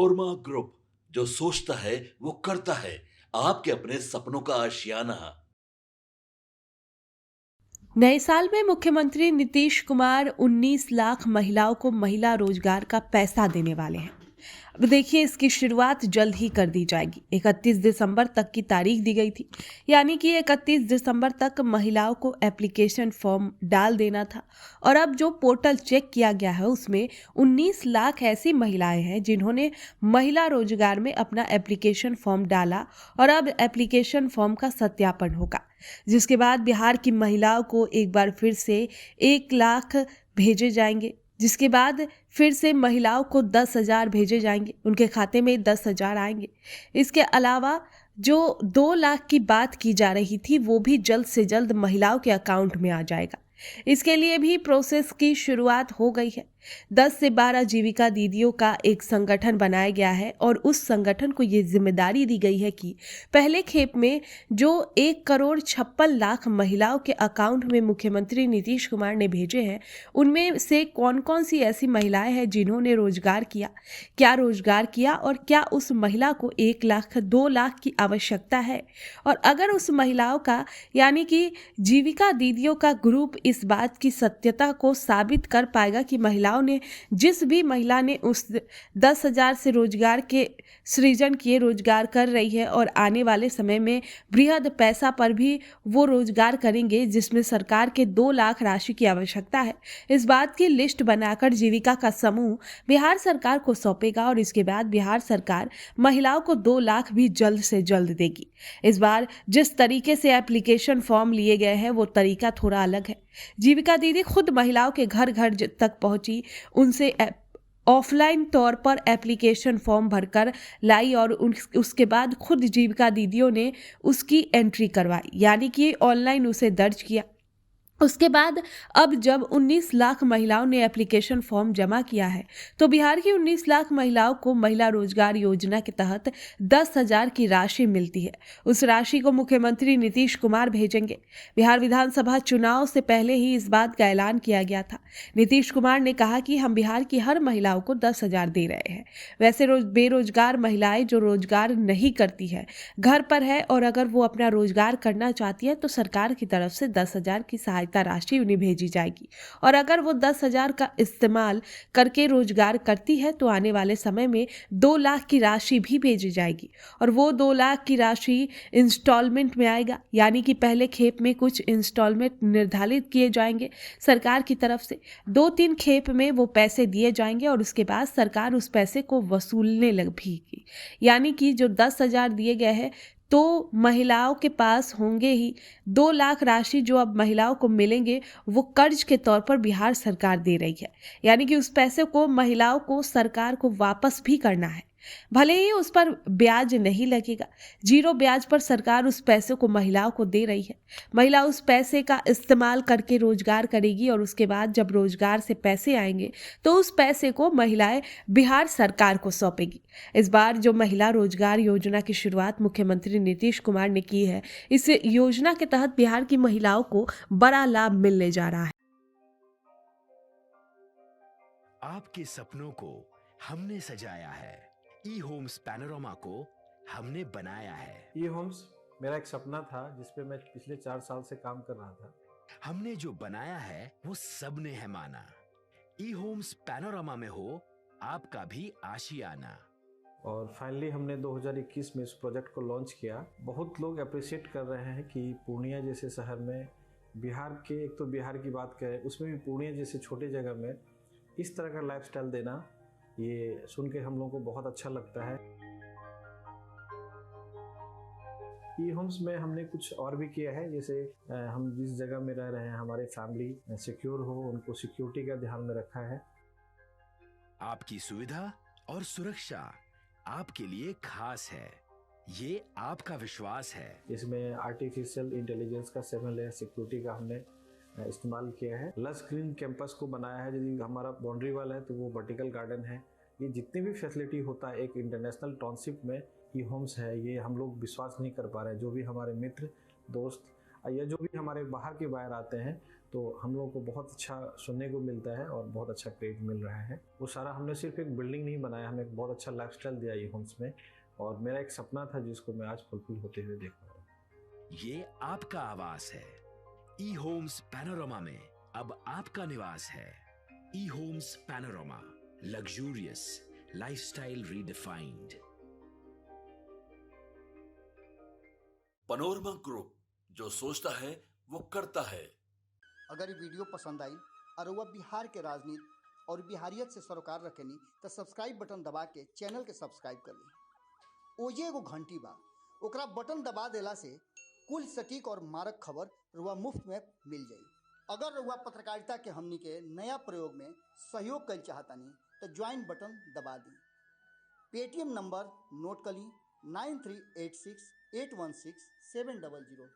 Korma group, जो सोचता है वो करता है। आपके अपने सपनों का आशियाना। नए साल में मुख्यमंत्री नीतीश कुमार 19 लाख महिलाओं को महिला रोजगार का पैसा देने वाले हैं। अब देखिए, इसकी शुरुआत जल्द ही कर दी जाएगी। 31 दिसंबर तक की तारीख दी गई थी, यानी कि 31 दिसंबर तक महिलाओं को एप्लीकेशन फॉर्म डाल देना था। और अब जो पोर्टल चेक किया गया है उसमें 19 लाख ऐसी महिलाएं हैं जिन्होंने महिला रोजगार में अपना एप्लीकेशन फॉर्म डाला, और अब एप्लीकेशन फॉर्म का सत्यापन होगा, जिसके बाद बिहार की महिलाओं को एक बार फिर से 1 लाख भेजे जाएंगे। जिसके बाद फिर से महिलाओं को 10,000 भेजे जाएंगे, उनके खाते में 10,000 आएंगे। इसके अलावा जो 2 लाख की बात की जा रही थी वो भी जल्द से जल्द महिलाओं के अकाउंट में आ जाएगा। इसके लिए भी प्रोसेस की शुरुआत हो गई है। 10 से 12 जीविका दीदियों का एक संगठन बनाया गया है, और उस संगठन को ये जिम्मेदारी दी गई है कि पहले खेप में जो 1,56,00,000 महिलाओं के अकाउंट में मुख्यमंत्री नीतीश कुमार ने भेजे हैं, उनमें से कौन कौन सी ऐसी महिलाएं हैं जिन्होंने रोजगार किया, क्या रोजगार किया, और क्या उस महिला को 1 लाख 2 लाख की आवश्यकता है। और अगर उस महिलाओं का, यानी कि जीविका दीदियों का ग्रुप इस बात की सत्यता को साबित कर पाएगा कि जिस भी महिला ने उस 10,000 से रोजगार के सृजन किए, रोजगार कर रही है, और आने वाले समय में बृहद पैसा पर भी वो रोजगार करेंगे, जिसमें सरकार के 2 लाख राशि की आवश्यकता है, इस बात की लिस्ट बनाकर जीविका का समूह बिहार सरकार को सौंपेगा, और इसके बाद बिहार सरकार महिलाओं को 2 लाख भी जल्द से जल्द देगी। इस बार जिस तरीके से एप्लीकेशन फॉर्म लिए गए हैं वो तरीका थोड़ा अलग है। जीविका दीदी खुद महिलाओं के घर घर तक पहुंची, उनसे ऑफलाइन तौर पर एप्लीकेशन फॉर्म भरकर लाई, और उसके बाद खुद जीविका दीदियों ने उसकी एंट्री करवाई, यानी कि ऑनलाइन उसे दर्ज किया। उसके बाद अब जब 19 लाख महिलाओं ने एप्लीकेशन फॉर्म जमा किया है, तो बिहार की 19 लाख महिलाओं को महिला रोजगार योजना के तहत 10,000 की राशि मिलती है। उस राशि को मुख्यमंत्री नीतीश कुमार भेजेंगे। बिहार विधानसभा चुनाव से पहले ही इस बात का ऐलान किया गया था। नीतीश कुमार ने कहा कि हम बिहार की हर महिलाओं को 10,000 दे रहे हैं। वैसे बेरोजगार महिलाएं जो रोजगार नहीं करती है, घर पर है, और अगर वो अपना रोजगार करना चाहती है तो सरकार की तरफ से 10,000 की सहायता राशि उन्हें भेजी जाएगी। और अगर वो 10,000 का इस्तेमाल करके रोजगार करती है तो आने वाले समय में 2 लाख की राशि भी भेजी जाएगी, और वो 2 लाख की राशि इंस्टॉलमेंट में आएगा, यानी कि पहले खेप में कुछ इंस्टॉलमेंट निर्धारित किए जाएंगे सरकार की तरफ से। 2-3 खेप में वो पैसे दिए जाएंगे, और उसके बाद सरकार उस पैसे को वसूलने लगेगी। यानी कि जो 10,000 दिए गए हैं तो महिलाओं के पास होंगे ही 2 लाख राशि, जो अब महिलाओं को मिलेंगे वो कर्ज के तौर पर बिहार सरकार दे रही है। यानी कि उस पैसे को महिलाओं को सरकार को वापस भी करना है। भले ही उस पर ब्याज नहीं लगेगा, 0 ब्याज पर सरकार उस पैसे को महिलाओं को दे रही है। महिला उस पैसे का इस्तेमाल करके रोजगार करेगी, और उसके बाद जब रोजगार से पैसे आएंगे तो उस पैसे को महिलाएं बिहार सरकार को सौंपेगी। इस बार जो महिला रोजगार योजना की शुरुआत मुख्यमंत्री नीतीश कुमार ने की है, इस योजना के तहत बिहार की महिलाओं को बड़ा लाभ मिलने जा रहा है। आपके सपनों को हमने सजाया है, ई होम्स पैनोरामा को हमने बनाया है। ई होम्स मेरा एक सपना था जिस पे मैं पिछले 4 साल से काम कर रहा था। हमने जो बनाया है वो सबने है माना। ई होम्स पैनोरामा में हो आपका भी आशियाना। और फाइनली हमने 2021 में इस प्रोजेक्ट को लॉन्च किया। बहुत लोग अप्रिशिएट कर रहे हैं कि पूर्णिया जैसे शहर में, बिहार के, एक तो बिहार की बात करें उसमें भी पूर्णिया जैसे छोटे जगह में इस तरह का लाइफस्टाइल देना, ये सुन के हम लोगों को बहुत अच्छा लगता है। ई होम्स में हमने कुछ और भी किया है, जैसे हम जिस जगह में रह रहे हैं हमारे फैमिली सिक्योर हो, उनको सिक्योरिटी का ध्यान में रखा है। आपकी सुविधा और सुरक्षा आपके लिए खास है, ये आपका विश्वास है। इसमें आर्टिफिशियल इंटेलिजेंस का 7 लेयर सिक्योरिटी का हमने इस्तेमाल किया है। लस ग्रीन कैंपस को बनाया है। यदि हमारा बाउंड्री वाल है तो वो वर्टिकल गार्डन है। ये जितनी भी फैसिलिटी होता है एक इंटरनेशनल टाउनशिप में ई होम्स है, ये हम लोग विश्वास नहीं कर पा रहे हैं। जो भी हमारे मित्र, दोस्त या जो भी हमारे बाहर के बाहर आते हैं तो हम लोगों को बहुत अच्छा सुनने को मिलता है और बहुत अच्छा क्रेडिट मिल रहा है। वो सारा हमने सिर्फ एक बिल्डिंग नहीं बनाया, हमें एक बहुत अच्छा लाइफस्टाइल दिया ई होम्स में, और मेरा एक सपना था जिसको मैं आज फुलफिल होते हुए देख रहा हूँ। ये आपका आवास है। ई होम्स पैनोरामा में अब आपका निवास है। E Homes Panorama, luxurious lifestyle redefined. Panorama group, जो सोचता है वो करता है। अगर ये वीडियो पसंद आई और वह बिहार के राजनीति और बिहारियत से सरोकार रखेनी तो सब्सक्राइब बटन दबा के चैनल के सब्सक्राइब कर ली। ओजे एगो घंटी बा, ओकरा बटन दबा देला से कुल सटीक और मारक खबर रुआ मुफ्त में मिल जाई। अगर रुआ पत्रकारिता के हमनी के नया प्रयोग में सहयोग कर चाहतानी तो ज्वाइन बटन दबा दी। पेटीएम नंबर नोट कर ली 9386816700।